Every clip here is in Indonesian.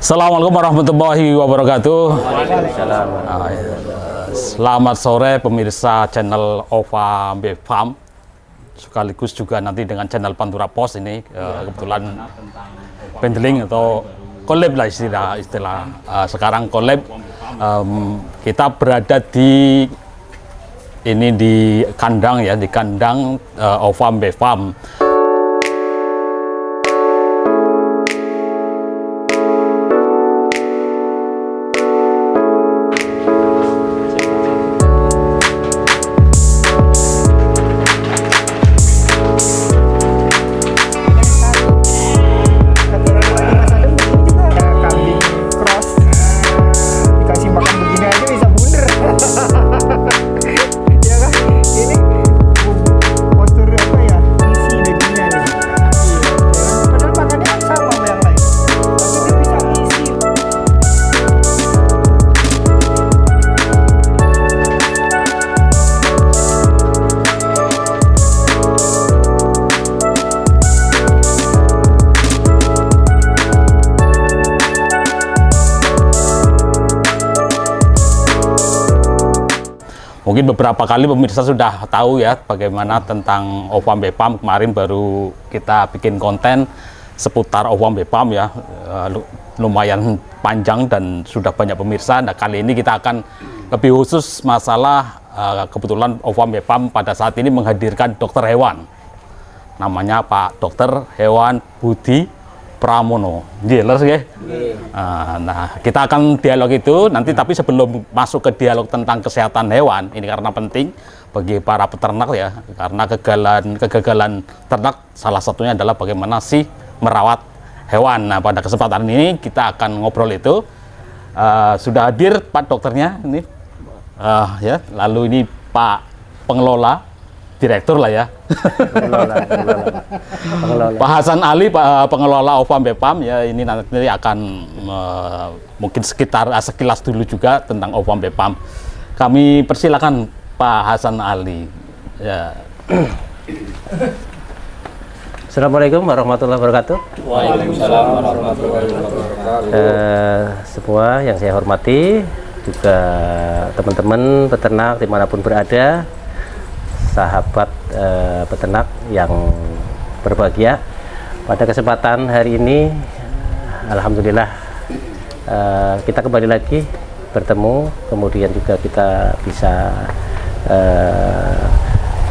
Assalamualaikum warahmatullahi wabarakatuh. Waalaikumsalam. Selamat sore pemirsa channel Ova Farm, sekaligus juga nanti dengan channel Pantura Pos ini. Kebetulan bundling atau collab lah istilah sekarang collab. Kita berada di kandang ya, di kandang Ova Farm. Mungkin beberapa kali pemirsa sudah tahu ya bagaimana tentang Ova Farm. Kemarin baru kita bikin konten seputar Ova Farm ya, lumayan panjang dan sudah banyak pemirsa. Nah, kali ini kita akan lebih khusus masalah kebetulan Ova Farm pada saat ini menghadirkan dokter hewan. Namanya Pak Dokter Hewan Budi Pramono. Jelas ya? Nah, kita akan dialog itu nanti, tapi sebelum masuk ke dialog tentang kesehatan hewan, ini karena penting bagi para peternak ya, karena kegagalan ternak salah satunya adalah bagaimana sih merawat hewan. Nah, pada kesempatan ini kita akan ngobrol itu. Sudah hadir Pak dokternya ini, ya, lalu ini Pak pengelola, direktur lah ya. Pengelola. Pak Hasan Ali, Pak pengelola Ova Farm ya, ini nanti akan mungkin sekilas dulu juga tentang Ova Farm. Kami persilakan Pak Hasan Ali. Ya. Assalamualaikum warahmatullahi wabarakatuh. Waalaikumsalam warahmatullahi wabarakatuh. Semua yang saya hormati, juga teman-teman peternak dimanapun berada, sahabat peternak yang berbahagia. Pada kesempatan hari ini, alhamdulillah kita kembali lagi bertemu, kemudian juga kita bisa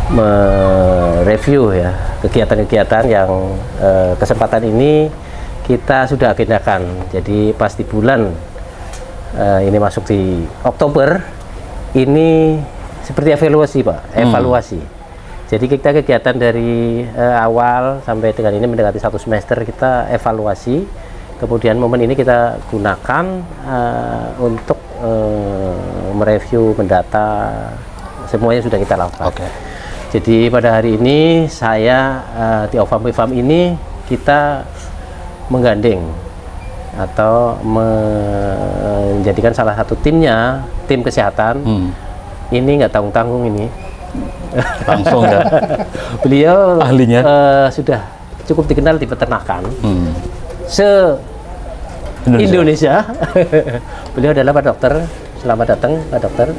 mereview ya kegiatan-kegiatan yang kesempatan ini kita sudah agendakan. Jadi pas di bulan ini masuk di Oktober ini seperti evaluasi Pak, evaluasi. Jadi kita kegiatan dari awal sampai dengan ini mendekati 1 semester kita evaluasi. Kemudian momen ini kita gunakan untuk mereview, mendata, semuanya sudah kita lakukan. Oke. Jadi pada hari ini saya di Ova Farm ini kita menggandeng atau menjadikan salah satu timnya, tim kesehatan. Ini nggak tanggung-tanggung ini. Langsung ya. Beliau ahlinya sudah cukup dikenal di peternakan Indonesia. Beliau adalah Pak Dokter. Selamat datang Pak Dokter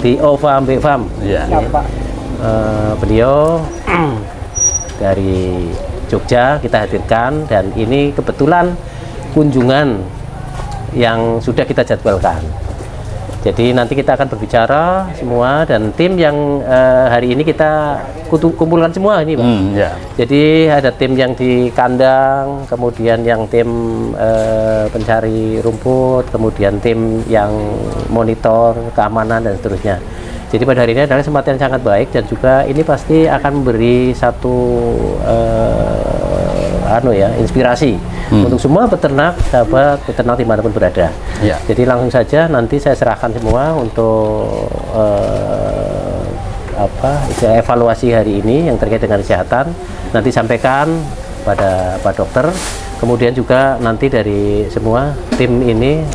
di Ova Farm. Ya. Beliau dari Jogja kita hadirkan, dan ini kebetulan kunjungan yang sudah kita jadwalkan. Jadi nanti kita akan berbicara semua, dan tim yang hari ini kita kumpulkan semua ini Pak. Jadi ada tim yang di kandang, kemudian yang tim pencari rumput, kemudian tim yang monitor keamanan dan seterusnya. Jadi pada hari ini adalah kesempatan yang sangat baik, dan juga ini pasti akan memberi satu inspirasi untuk semua peternak, sahabat peternak dimanapun berada. Ya. Jadi langsung saja nanti saya serahkan semua untuk evaluasi hari ini yang terkait dengan kesehatan. Nanti sampaikan pada Pak Dokter. Kemudian juga nanti dari semua tim ini,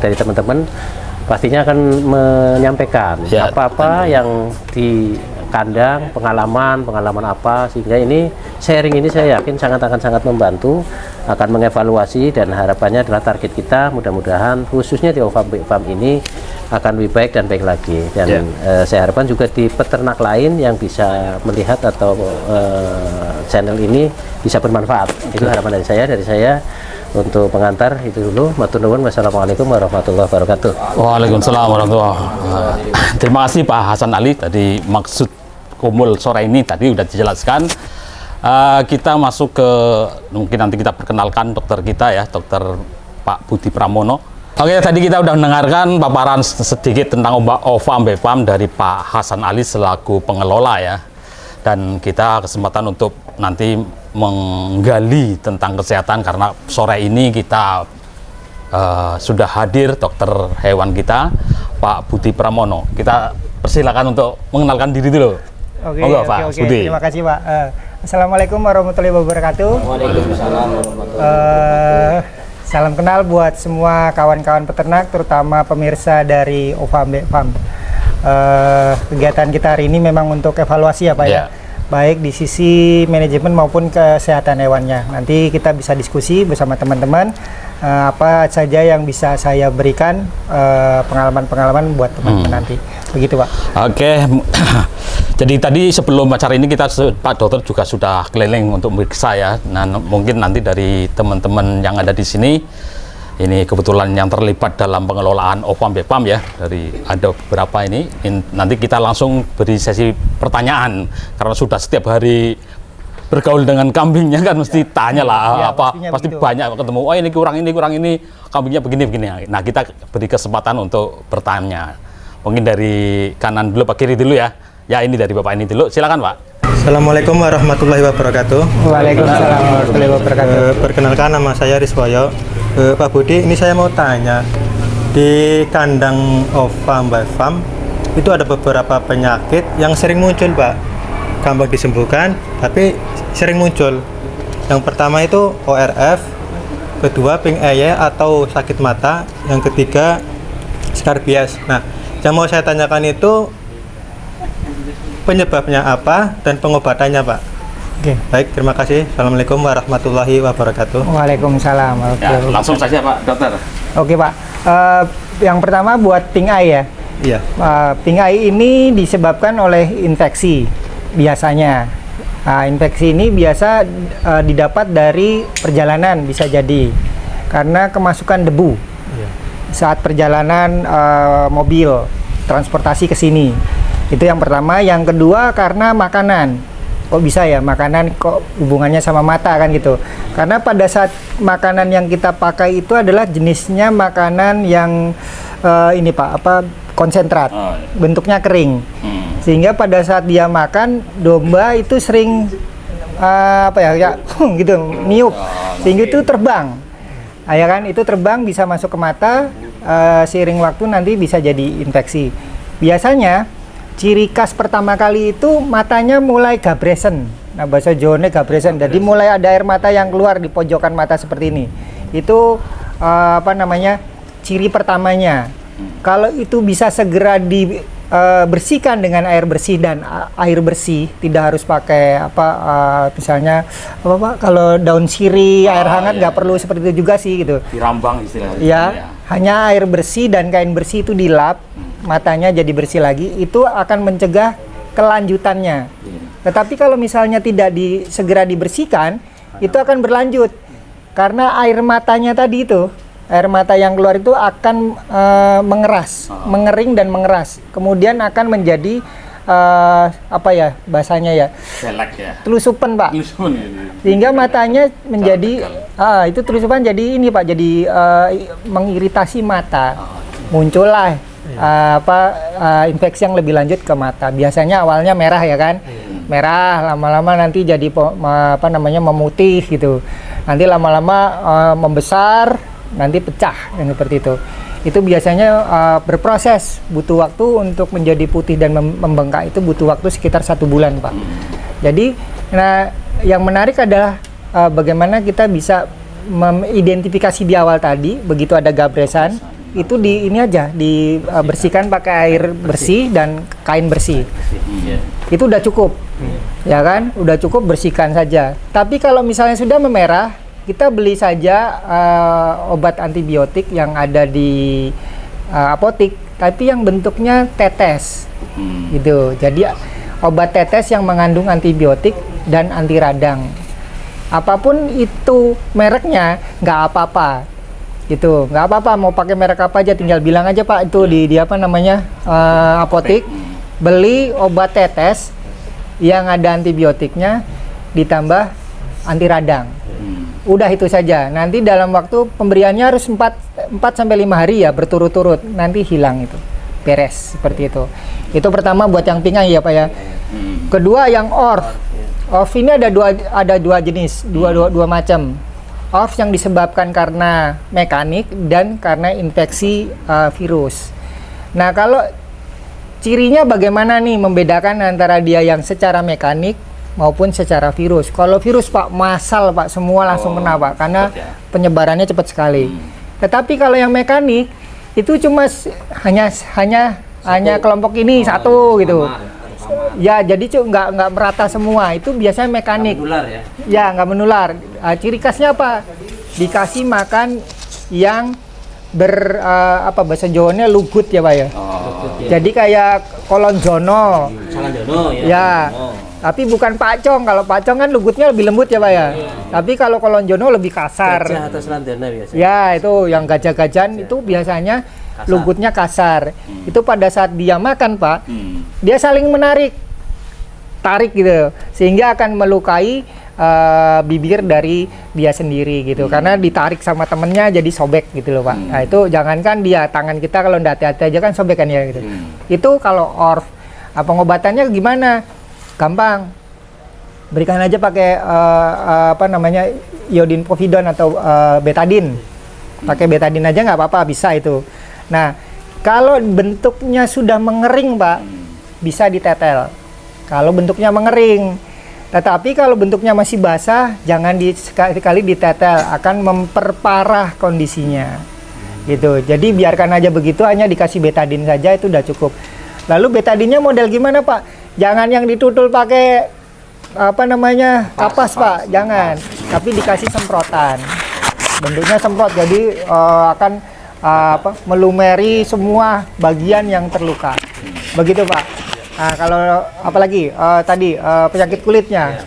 dari teman-teman pastinya akan menyampaikan apa-apa yang di kandang, pengalaman apa, sehingga ini sharing ini saya yakin akan sangat membantu akan mengevaluasi, dan harapannya adalah target kita mudah-mudahan khususnya di Ovamp ini akan lebih baik dan baik lagi. Dan saya harapkan juga di peternak lain yang bisa melihat atau channel ini bisa bermanfaat. Itu harapan dari saya. Untuk pengantar itu dulu. Matur nuwun. Wassalamualaikum warahmatullahi wabarakatuh. Waalaikumsalam warahmatullahi wabarakatuh. Terima kasih Pak Hasan Ali. Tadi maksud kumul sore ini tadi sudah dijelaskan. Kita masuk ke, mungkin nanti kita perkenalkan dokter kita ya, dokter Pak Budi Pramono. Oke, tadi kita sudah mendengarkan paparan sedikit tentang Ovamp Bepam dari Pak Hasan Ali selaku pengelola ya. Dan kita kesempatan untuk nanti menggali tentang kesehatan karena sore ini kita sudah hadir dokter hewan kita Pak Budi Pramono. Kita persilakan untuk mengenalkan diri dulu. Oke. Budi. Terima kasih Pak. Assalamualaikum warahmatullahi wabarakatuh. Waalaikumsalam warahmatullahi wabarakatuh. Salam kenal buat semua kawan-kawan peternak, terutama pemirsa dari Ovamp Bepam. Kegiatan kita hari ini memang untuk evaluasi ya Pak ya. Baik di sisi manajemen maupun kesehatan hewannya. Nanti kita bisa diskusi bersama teman-teman apa saja yang bisa saya berikan pengalaman-pengalaman buat teman-teman nanti. Begitu Pak. Oke. Jadi tadi sebelum acara ini kita Pak Dokter juga sudah keliling untuk meriksa ya. Nah, mungkin nanti dari teman-teman yang ada di sini ini kebetulan yang terlibat dalam pengelolaan Ovamp Bepam ya, dari ada beberapa ini nanti kita langsung beri sesi pertanyaan karena sudah setiap hari bergaul dengan kambingnya kan mesti tanya lah pasti begitu. Banyak ketemu, oh ini kurang ini kambingnya begini. Nah, kita beri kesempatan untuk bertanya. Mungkin dari kanan dulu, Pak, kiri dulu ya. Ya, ini dari Bapak ini dulu. Silakan, Pak. Assalamualaikum warahmatullahi wabarakatuh. Waalaikumsalam warahmatullahi wabarakatuh. Perkenalkan, nama saya Riswoyo. Pak Budi, ini saya mau tanya, di kandang Ovamp Bepam itu ada beberapa penyakit yang sering muncul, Pak. Gampang disembuhkan, tapi sering muncul. Yang pertama itu ORF, kedua pink eye atau sakit mata, yang ketiga skarbias. Nah, yang mau saya tanyakan itu penyebabnya apa dan pengobatannya, Pak? Oke. Baik, terima kasih. Assalamualaikum warahmatullahi wabarakatuh. Waalaikumsalam warahmatullahi wabarakatuh. Langsung saja, Pak Dokter. Oke, Pak. Yang pertama buat pink eye ya. Iya. Pink eye ini disebabkan oleh infeksi biasanya. Infeksi ini biasa didapat dari perjalanan, bisa jadi karena kemasukan debu saat perjalanan mobil transportasi ke sini. Itu yang pertama. Yang kedua karena makanan. Kok bisa ya makanan kok hubungannya sama mata kan gitu? Karena pada saat makanan yang kita pakai itu adalah jenisnya makanan yang ini Pak, konsentrat, bentuknya kering. Sehingga pada saat dia makan, domba itu sering gitu niup, sehingga itu terbang. Ya kan, itu terbang bisa masuk ke mata, seiring waktu nanti bisa jadi infeksi. Biasanya ciri khas pertama kali itu matanya mulai gabresen. Nah, bahasa Jawanya gabresen. Jadi mulai ada air mata yang keluar di pojokan mata seperti ini. Itu ciri pertamanya. Kalau itu bisa segera dibersihkan dengan air bersih dan air bersih, tidak harus pakai misalnya kalau daun sirih, air hangat nggak perlu seperti itu juga sih gitu. Dirambang istilahnya. Ya, hanya air bersih dan kain bersih itu dilap, matanya jadi bersih lagi, itu akan mencegah kelanjutannya. Tetapi kalau misalnya tidak segera dibersihkan, itu akan berlanjut karena air matanya tadi itu, air mata yang keluar itu akan mengeras, mengering dan mengeras, kemudian akan menjadi bahasanya ya, Selek ya. telusupan, Pak. Telusupan, Sehingga matanya menjadi itu telusupan jadi ini, Pak, jadi mengiritasi mata. Muncullah infeksi yang lebih lanjut ke mata. Biasanya awalnya merah ya kan, merah, lama-lama nanti jadi memutih gitu. Nanti lama-lama membesar, nanti pecah, yang seperti itu. Itu biasanya berproses, butuh waktu untuk menjadi putih dan membengkak itu butuh waktu sekitar 1 bulan, Pak. Jadi, yang menarik adalah bagaimana kita bisa mengidentifikasi di awal tadi, begitu ada gabresan, itu dibersihkan pakai air bersih dan kain bersih. Itu udah cukup, ya kan? Udah cukup, bersihkan saja. Tapi kalau misalnya sudah memerah, kita beli saja obat antibiotik yang ada di apotik, tapi yang bentuknya tetes, gitu. Jadi obat tetes yang mengandung antibiotik dan anti radang. Apapun itu mereknya, nggak apa-apa, gitu. Nggak apa-apa, mau pakai merek apa aja, tinggal bilang aja Pak itu di apa namanya apotik, beli obat tetes yang ada antibiotiknya ditambah anti radang. Udah itu saja. Nanti dalam waktu pemberiannya harus 4 sampai 5 hari ya, berturut-turut. Nanti hilang itu. Beres seperti itu. Itu pertama buat yang pinggang ya Pak ya. Kedua yang ORF. ORF ini ada dua jenis, dua macam. ORF yang disebabkan karena mekanik dan karena infeksi virus. Nah, kalau cirinya bagaimana nih membedakan antara dia yang secara mekanik maupun secara virus. Kalau virus Pak, massal Pak, semua langsung kena Pak, karena penyebarannya cepat sekali. Tetapi kalau yang mekanik itu cuma hanya kelompok ini satu gitu. Ya, jadi nggak merata semua. Itu biasanya mekanik. Nggak menular ya? Ya, nggak menular. Ciri khasnya apa? Dikasih makan yang bahasa Jawanya lugut ya Pak ya. Jadi kayak kolonjono. Ya. Tapi bukan pacong. Kalau pacong kan lugutnya lebih lembut ya Pak ya. Tapi kalau kolonjono lebih kasar. Gajah atau selandana biasanya. Ya, itu yang gajah-gajahan itu biasanya lugutnya kasar. Itu pada saat dia makan Pak, dia saling tarik gitu, sehingga akan melukai bibir dari dia sendiri gitu, karena ditarik sama temennya jadi sobek gitu loh Pak. Nah itu jangankan dia, tangan kita kalau nggak hati-hati aja kan sobek kan ya gitu. Itu kalau ORF. Pengobatannya gimana? Gampang, berikan aja pakai iodin povidone atau betadine. Pakai betadine aja nggak apa-apa, bisa itu. Nah, kalau bentuknya sudah mengering Pak, bisa ditetel. Kalau bentuknya mengering, tetapi kalau bentuknya masih basah, jangan sekali-kali ditetel, akan memperparah kondisinya. Gitu. Jadi biarkan aja begitu, hanya dikasih betadine saja itu udah cukup. Lalu betadinnya model gimana Pak? Jangan yang ditutul pakai kapas Pak, jangan. Tapi dikasih semprotan. Bentuknya semprot, jadi akan melumeri semua bagian yang terluka. Begitu Pak. Nah, kalau apalagi tadi penyakit kulitnya,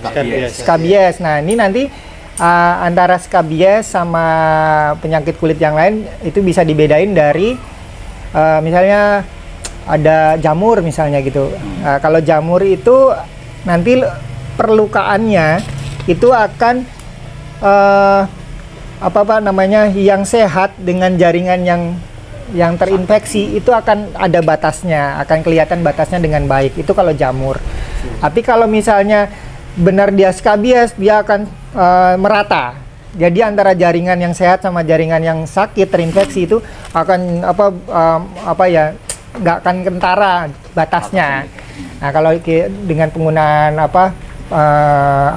skabies. Nah, ini nanti antara skabies sama penyakit kulit yang lain itu bisa dibedain dari misalnya ada jamur misalnya gitu. Kalau jamur itu nanti perlukaannya itu akan yang sehat dengan jaringan yang terinfeksi itu akan ada batasnya, akan kelihatan batasnya dengan baik. Itu kalau jamur. Tapi kalau misalnya benar dia skabies, dia akan merata. Jadi antara jaringan yang sehat sama jaringan yang sakit terinfeksi itu akan nggak akan kentara batasnya. Nah, kalau dengan penggunaan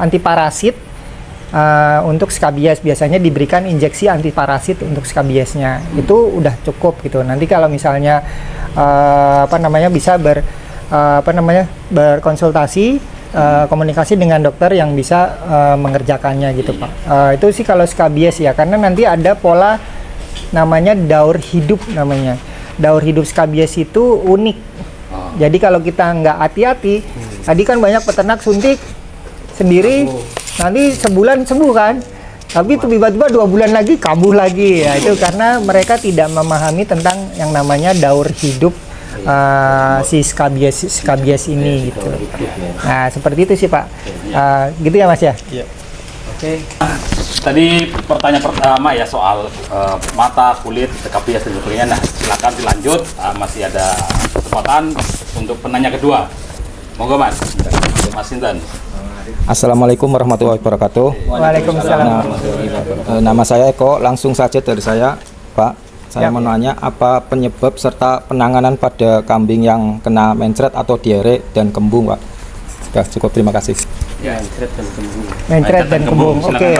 antiparasit untuk skabies, biasanya diberikan injeksi antiparasit untuk skabiesnya. Itu udah cukup gitu. Nanti kalau misalnya bisa berkonsultasi, komunikasi dengan dokter yang bisa mengerjakannya gitu Pak. Itu sih kalau skabies ya, karena nanti ada pola namanya daur hidup namanya. Daur hidup skabies itu unik. Jadi kalau kita nggak hati-hati, tadi kan banyak peternak suntik sendiri, nanti sebulan sembuh kan, tapi tiba-tiba 2 bulan lagi kambuh lagi. Ya itu karena mereka tidak memahami tentang yang namanya daur hidup si skabies ini gitu. Nah seperti itu sih Pak. Gitu ya Mas ya. Iya. Oke. Tadi pertanyaan pertama ya soal mata, kulit, skabies dan sebagainya. Nah silakan dilanjut. Masih ada kesempatan untuk penanya kedua. Monggo Mas. Mas Sinten. Assalamualaikum warahmatullahi wabarakatuh. Waalaikumsalam. Nama saya Eko, langsung saja dari saya, Pak. Saya mau nanya apa penyebab serta penanganan pada kambing yang kena mencret atau diare dan kembung, Pak. Sudah cukup, terima kasih. Mencret dan kembung. Oke.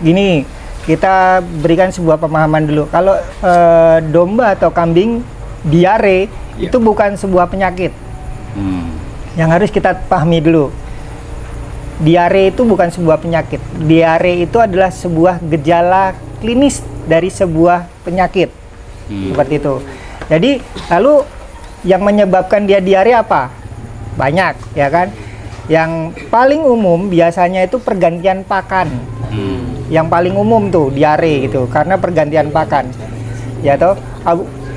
Gini, kita berikan sebuah pemahaman dulu. Kalau domba atau kambing diare itu bukan sebuah penyakit. Yang harus kita pahami dulu. diare itu bukan sebuah penyakit. Diare itu adalah sebuah gejala klinis dari sebuah penyakit. Seperti itu. Jadi, lalu yang menyebabkan dia diare apa? Banyak, ya kan? Yang paling umum biasanya itu pergantian pakan. Yang paling umum tuh diare gitu, karena pergantian pakan. Ya toh,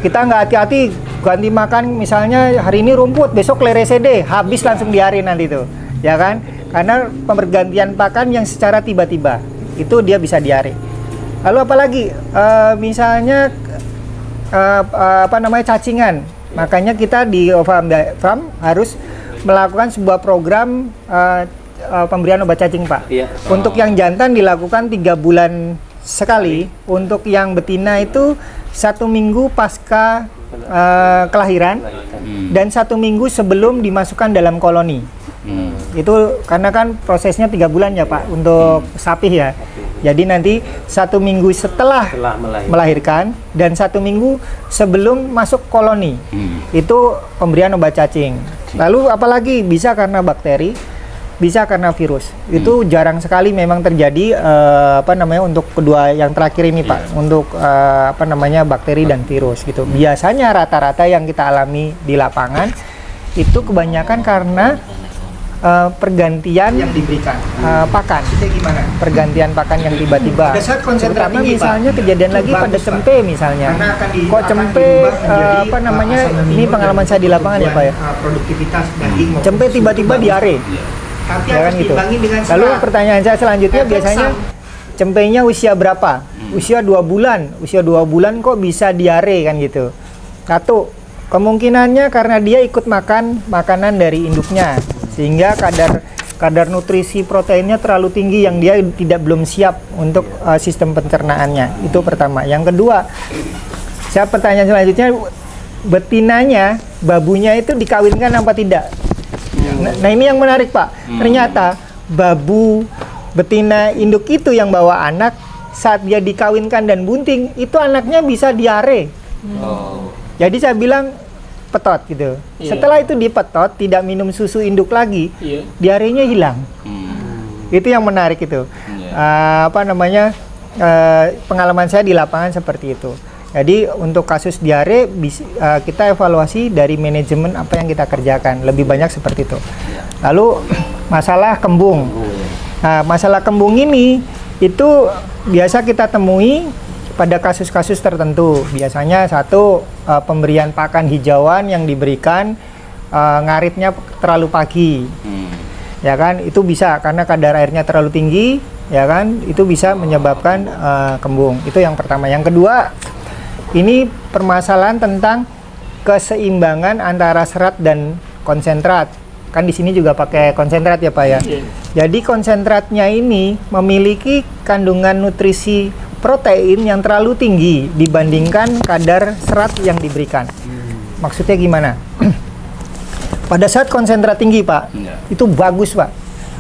kita nggak hati-hati ganti makan, misalnya hari ini rumput, besok lere sede, habis langsung diare nanti tuh, ya kan? Karena pergantian pakan yang secara tiba-tiba itu dia bisa diare. Lalu apalagi misalnya cacingan. Makanya kita di Farm harus melakukan sebuah program pemberian obat cacing, Pak. Iya. Untuk yang jantan dilakukan 3 bulan sekali. Untuk yang betina itu 1 minggu pasca kelahiran dan 1 minggu sebelum dimasukkan dalam koloni. Itu karena kan prosesnya 3 bulan ya, Pak, untuk sapi ya. Jadi nanti 1 minggu setelah melahirkan dan 1 minggu sebelum masuk koloni. Itu pemberian obat cacing. Lalu apalagi bisa karena bakteri, bisa karena virus. Itu jarang sekali memang terjadi untuk kedua yang terakhir ini, Pak. Untuk bakteri dan virus gitu. Biasanya rata-rata yang kita alami di lapangan itu kebanyakan karena pergantian yang diberikan pakan. Itu gimana? Pergantian pakan yang tiba-tiba. Pada saat konsentrasi misalnya Pak, kejadian lagi pada cempe misalnya. Kok cempe ini pengalaman saya di lapangan ya, Pak ya. Produktivitas daging. Cempe tiba-tiba diare. Tapi ya kan gitu. Lalu pertanyaan saya selanjutnya biasanya cempenya usia berapa? Usia 2 bulan. Usia 2 bulan kok bisa diare kan gitu. Satu, kemungkinannya karena dia ikut makan makanan dari induknya sehingga kadar nutrisi proteinnya terlalu tinggi yang dia belum siap untuk sistem pencernaannya. Itu pertama. Yang kedua, saya pertanyaan selanjutnya, betinanya, babunya itu dikawinkan apa tidak? Nah ini yang menarik, Pak. Ternyata babu betina induk itu yang bawa anak saat dia dikawinkan dan bunting itu anaknya bisa diare. Jadi saya bilang petot gitu. Setelah itu dipetot, tidak minum susu induk lagi, diarenya hilang. Itu yang menarik itu. Pengalaman saya di lapangan seperti itu. Jadi untuk kasus diare kita evaluasi dari manajemen apa yang kita kerjakan, lebih banyak seperti itu. Lalu masalah kembung. Nah, masalah kembung ini itu biasa kita temui pada kasus-kasus tertentu. Biasanya satu, pemberian pakan hijauan yang diberikan ngaritnya terlalu pagi. Ya kan, itu bisa karena kadar airnya terlalu tinggi, ya kan, itu bisa menyebabkan kembung. Itu yang pertama. Yang kedua, ini permasalahan tentang keseimbangan antara serat dan konsentrat. Kan di sini juga pakai konsentrat ya, Pak ya. Jadi konsentratnya ini memiliki kandungan nutrisi protein yang terlalu tinggi dibandingkan kadar serat yang diberikan. Maksudnya gimana? Pada saat konsentrat tinggi, Pak, itu bagus, Pak.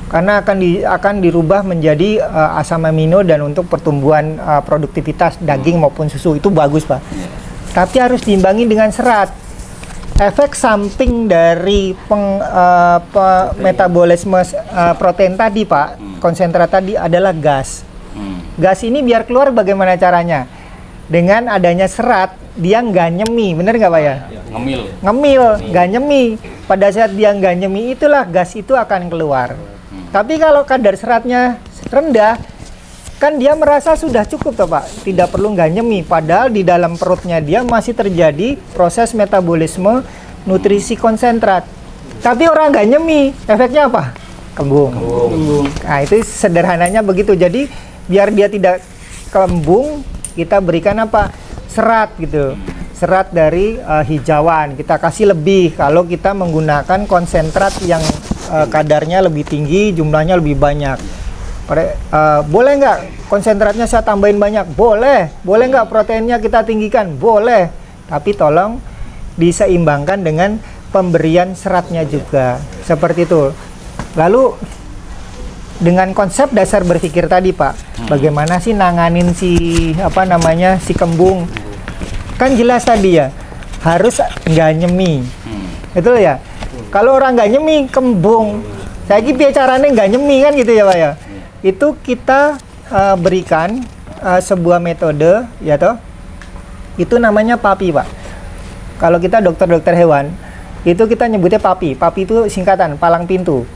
Karena akan dirubah menjadi asam amino dan untuk pertumbuhan produktivitas daging maupun susu itu bagus, Pak. Tapi harus diimbangi dengan serat. Efek samping dari metabolisme protein tadi, Pak, konsentrat tadi adalah gas. Gas ini biar keluar bagaimana caranya? Dengan adanya serat, dia nggak nyemi, bener nggak, Pak ya? Ngemil, nggak nyemi. Pada saat dia nggak nyemi, itulah gas itu akan keluar. Tapi kalau kadar seratnya rendah, kan dia merasa sudah cukup toh, Pak, tidak perlu nggak nyemi. Padahal di dalam perutnya dia masih terjadi proses metabolisme nutrisi konsentrat. Tapi orang nggak nyemi, efeknya apa? Kembung. Nah itu sederhananya begitu. Jadi biar dia tidak kembung, kita berikan apa? Serat gitu. Serat dari hijauan. Kita kasih lebih kalau kita menggunakan konsentrat yang kadarnya lebih tinggi, jumlahnya lebih banyak. Boleh nggak konsentratnya saya tambahin banyak? Boleh. Boleh nggak proteinnya kita tinggikan? Boleh. Tapi tolong diseimbangkan dengan pemberian seratnya juga. Seperti itu. Lalu dengan konsep dasar berpikir tadi, Pak, bagaimana sih nanganin si kembung? Kan jelas tadi ya, harus nggak nyemi. Itu ya. Kalau orang nggak nyemi, kembung, Saya piye carane nggak nyemi kan gitu ya Pak ya. Itu kita berikan sebuah metode ya toh. Itu namanya PAPI Pak. Kalau kita dokter-dokter hewan itu kita nyebutnya PAPI. PAPI itu singkatan palang pintu.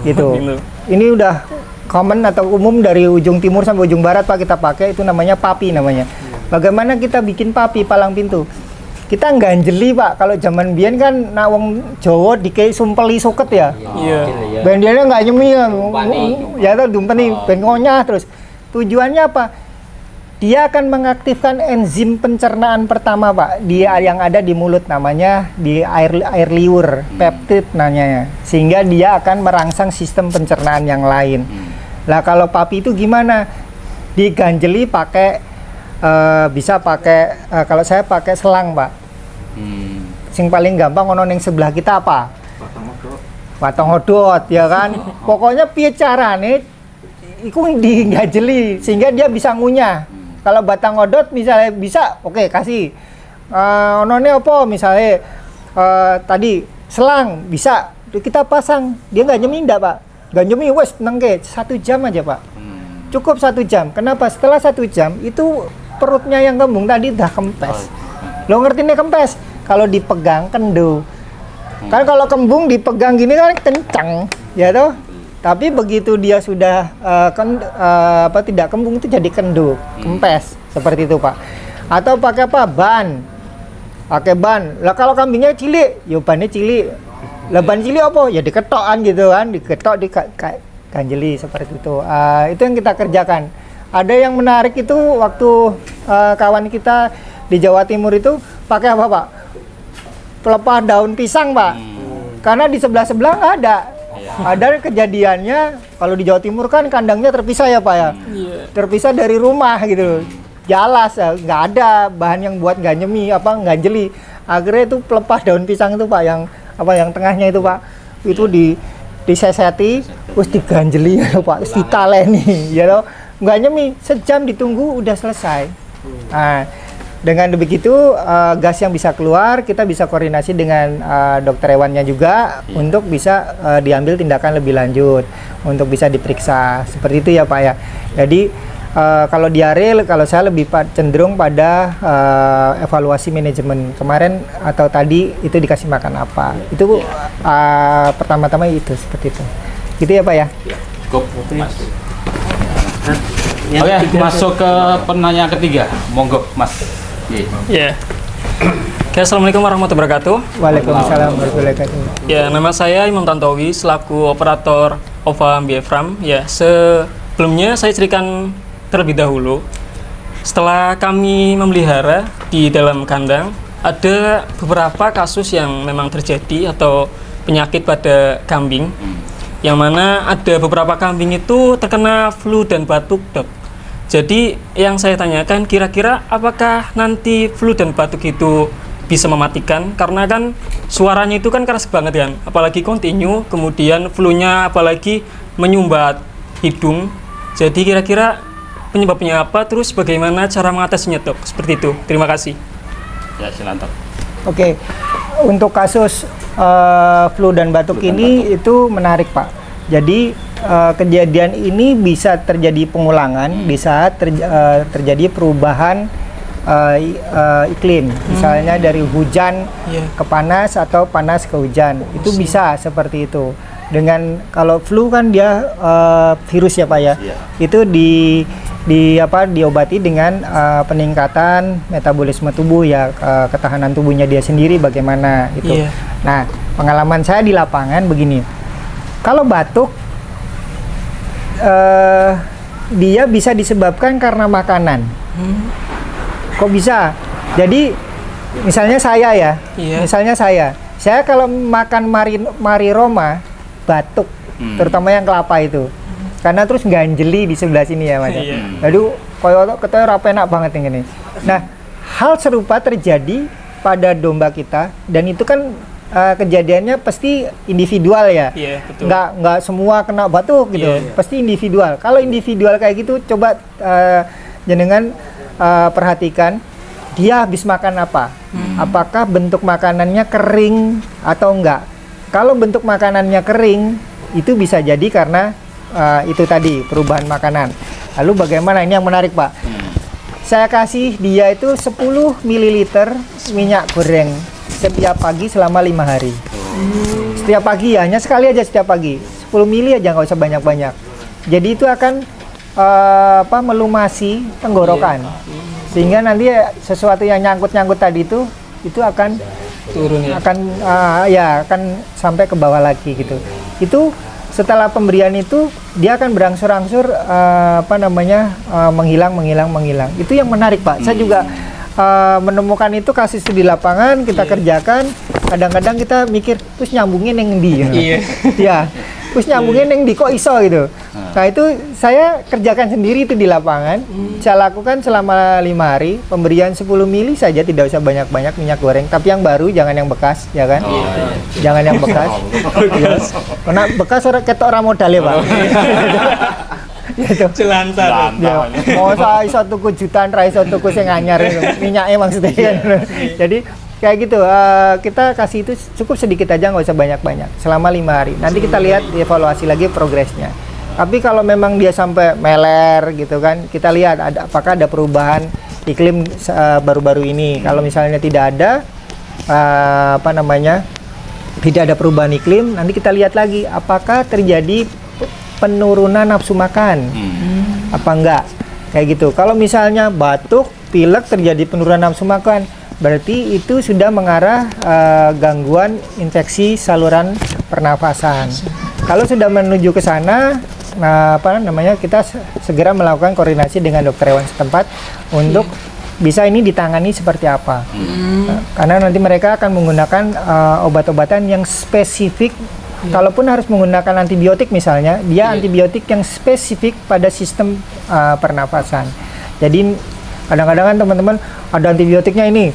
Gitu. Ini udah common atau umum dari ujung timur sampai ujung barat Pak kita pakai, itu namanya PAPI namanya. Bagaimana kita bikin PAPI palang pintu? Kita ganjeli Pak. Kalau zaman biyen kan nak wong Jawa dikei sumpeli suket ya. Iya. Ben dia nggak nyemi ya tuh dumpeni ben ngonyah terus. Tujuannya apa? Dia akan mengaktifkan enzim pencernaan pertama Pak, dia yang ada di mulut namanya di air liur, peptid namanya, sehingga dia akan merangsang sistem pencernaan yang lain. Lah kalau PAPI itu gimana? Diganjeli pakai bisa pakai kalau saya pakai selang Pak. Sing paling gampang ono ning sebelah kita apa? Watong hodot ya kan. Pokoknya piye carane iku diganjeli sehingga dia bisa ngunyah. Kalau batang odot misalnya bisa, oke kasih. Onone apa misalnya tadi selang bisa kita pasang, dia nggak nyemi ndak Pak? Nggak nyemi wes nengke 1 jam aja Pak. Cukup 1 jam. Kenapa? Setelah 1 jam itu perutnya yang kembung tadi udah kempes. Lo ngerti nih kempes? Kalau dipegang kendo. Kan kalau kembung dipegang gini kan kencang, ya toh? Tapi begitu dia sudah tidak kembung itu jadi kendo, kempes seperti itu Pak. Atau pakai apa? Ban. Pakai ban. Lah kalau kambingnya cilik, ya bannya cilik. Lah ban cilik apa? Ya diketokan gitu kan, diketok ganjeli seperti itu. Itu yang kita kerjakan. Ada yang menarik itu waktu kawan kita di Jawa Timur itu pakai apa Pak? Pelepah daun pisang Pak. Karena di sebelah-sebelah nggak ada. Ada kejadiannya kalau di Jawa Timur kan kandangnya terpisah ya Pak ya, terpisah dari rumah gitu, jalas nggak ada bahan yang buat nggak nyemi nggak jeli. Akhirnya itu pelepah daun pisang itu Pak yang tengahnya itu Pak, itu diseseti, terus diganjeli ya Pak, terus ditaleni ya loh, nggak nyemi, sejam ditunggu udah selesai. Nah, dengan begitu gas yang bisa keluar, kita bisa koordinasi dengan dokter hewannya juga untuk bisa diambil tindakan lebih lanjut, untuk bisa diperiksa seperti itu ya Pak ya. Jadi kalau diare, kalau saya lebih cenderung pada evaluasi manajemen kemarin atau tadi itu dikasih makan apa. Itu pertama-tama itu seperti itu. Gitu ya Pak ya. Cukup Mas. Oke, masuk ke penanya ketiga. Monggo Mas. Ya. Oke, assalamualaikum warahmatullahi wabarakatuh. Waalaikumsalam warahmatullahi wabarakatuh. Ya, nama saya Imam Tantowi selaku operator OVA BFRAM. Ya, sebelumnya saya ceritakan terlebih dahulu. Setelah kami memelihara di dalam kandang, ada beberapa kasus yang memang terjadi atau penyakit pada kambing, yang mana ada beberapa kambing itu terkena flu dan batuk, Dok. Jadi yang saya tanyakan, kira-kira apakah nanti flu dan batuk itu bisa mematikan? Karena kan suaranya itu kan keras banget kan, apalagi kontinu, kemudian flu-nya apalagi menyumbat hidung. Jadi kira-kira penyebabnya apa, terus bagaimana cara mengatasinya Dok? Seperti itu, terima kasih. Ya, silakan. Oke, untuk kasus flu dan batuk ini itu menarik Pak. Jadi kejadian ini bisa terjadi pengulangan di saat terjadi perubahan iklim, misalnya dari hujan ke panas atau panas ke hujan, itu bisa seperti itu. Dengan kalau flu kan dia virus ya Pak ya, itu diobati dengan peningkatan metabolisme tubuh ya, ketahanan tubuhnya dia sendiri bagaimana itu. Nah, pengalaman saya di lapangan begini, kalau batuk dia bisa disebabkan karena makanan. Kok bisa? Jadi misalnya saya ya, misalnya saya kalau makan mari Roma batuk, terutama yang kelapa itu, karena terus ganjeli di sebelah sini ya Mas. Aduh, koyo ketemu rapi enak banget yang ini. Nah, hal serupa terjadi pada domba kita, dan itu kan kejadiannya pasti individual ya, betul. nggak semua kena batuk gitu, pasti individual. Kalau individual kayak gitu, coba jenengan perhatikan dia habis makan apa, apakah bentuk makanannya kering atau enggak. Kalau bentuk makanannya kering, Itu bisa jadi karena itu tadi perubahan makanan. Lalu bagaimana, ini yang menarik Pak. Saya kasih dia itu 10 ml minyak goreng setiap pagi selama 5 hari. Setiap pagi ya, hanya sekali aja setiap pagi. 10 ml aja, nggak usah banyak-banyak. Jadi itu akan melumasi tenggorokan. Sehingga nanti sesuatu yang nyangkut-nyangkut tadi itu akan turun ya. akan sampai ke bawah lagi gitu. Itu setelah pemberian itu dia akan berangsur-angsur menghilang. Itu yang menarik Pak. Saya juga menemukan itu, kasus itu di lapangan kita kerjakan. Kadang-kadang kita mikir terus nyambungin yang di. Ya. Terus nyambungin yang di kok iso gitu. Nah itu saya kerjakan sendiri itu di lapangan. Saya lakukan selama 5 hari. Pemberian 10 mili saja, tidak usah banyak-banyak minyak goreng. Tapi yang baru, jangan yang bekas, ya kan? Jangan yang bekas. Ya. Karena bekas ketok orang modal ya Pak. Gitu. Jelantar. Ya. Mau saya iso tuku jutaan, ra iso tuku sing anyar gitu. Minyaknya maksudnya kan. Jadi kayak gitu, kita kasih itu cukup sedikit aja, nggak usah banyak-banyak selama 5 hari. Nanti kita lihat dievaluasi lagi progresnya. Tapi kalau memang dia sampai meler gitu kan, kita lihat apakah ada perubahan iklim baru-baru ini. Kalau misalnya tidak ada tidak ada perubahan iklim, nanti kita lihat lagi apakah terjadi penurunan nafsu makan apa enggak, kayak gitu. Kalau misalnya batuk, pilek, terjadi penurunan nafsu makan, berarti itu sudah mengarah gangguan infeksi saluran pernafasan. Kalau sudah menuju ke sana, kita segera melakukan koordinasi dengan dokter hewan setempat untuk bisa ini ditangani seperti apa. Karena nanti mereka akan menggunakan obat-obatan yang spesifik. Kalaupun harus menggunakan antibiotik misalnya, dia antibiotik yang spesifik pada sistem pernafasan. Jadi kadang-kadang kan teman-teman ada antibiotiknya ini,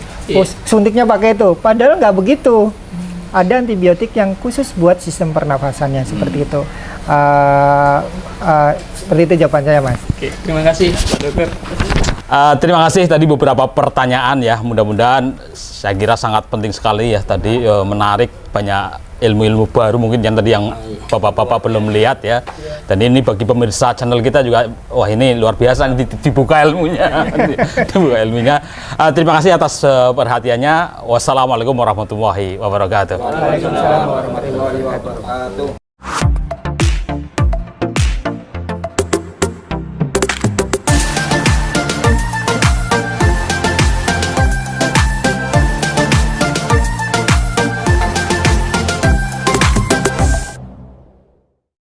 suntiknya pakai itu. Padahal nggak begitu. Ada antibiotik yang khusus buat sistem pernafasannya, seperti itu. Seperti itu jawaban saya, Mas. Oke, terima kasih Pak Dokter. Terima kasih tadi beberapa pertanyaan ya. Mudah-mudahan saya kira sangat penting sekali ya tadi, menarik banyak ilmu-ilmu baru mungkin yang tadi yang Bapak-bapak belum lihat ya. Dan ini bagi pemirsa channel kita juga, wah ini luar biasa, dibuka ilmunya. Dibuka ilmunya. Terima kasih atas perhatiannya. Wassalamualaikum warahmatullahi wabarakatuh. Waalaikumsalam warahmatullahi wabarakatuh.